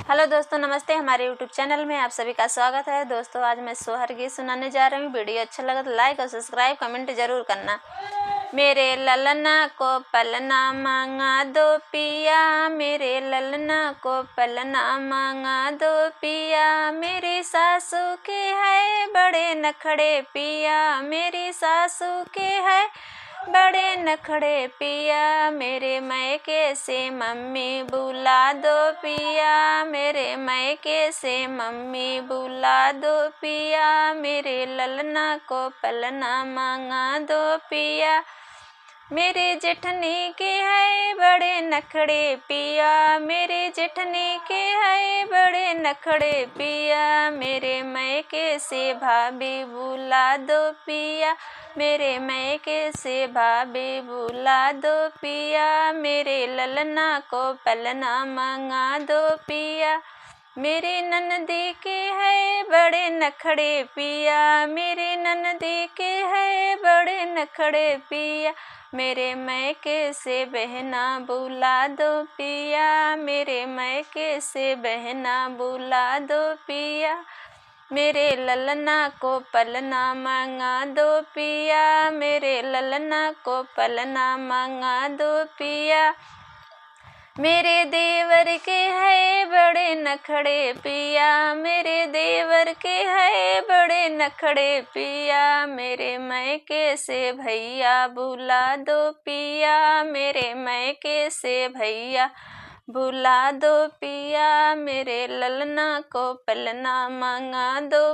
Hello दोस्तों, नमस्ते। हमारे यूट्यूब चैनल में आप सभी का स्वागत है। दोस्तों, आज मैं सोहर गीत सुनाने जा रही हूँ। वीडियो अच्छा लगा तो लाइक और सब्सक्राइब कमेंट जरूर करना। मेरे ललना को पलना मांगा दो पिया, मेरे ललना को पलना मांगा दो पिया। मेरी सासू के है बड़े नखड़े पिया, मेरी सासू के है बड़े नखड़े पिया। मेरे मैके से मम्मी बुला दो पिया, मेरे मैके से मम्मी बुला दो पिया। मेरे ललना को पलना मांगा दो पिया। मेरे जेठनी के है बड़े नखड़े पिया, मेरे जेठनी के है बड़े नखड़े पिया। मेरे मैके से भाभी बुला दो पिया, मेरे मैके से भाभी बुला दो पिया। मेरे ललना को पलना मांगा दो पिया। मेरी ननदी के है बड़े नखड़े पिया, मेरी ननदी के है बड़े नखड़े पिया। मेरे मैके से बहना बुला दो पिया, मेरे मैके से बहना बुला दो पिया। मेरे ललना को पलना मांगा दो पिया, मेरे ललना को पलना मांगा दो पिया। मेरे देवर के है बड़े नखड़े पिया, मेरे देवर के है बड़े नखड़े पिया। मेरे मैके से भैया बुला दो पिया, मेरे मैके से भैया बुला दो पिया। मेरे ललना को पलना मांगा दो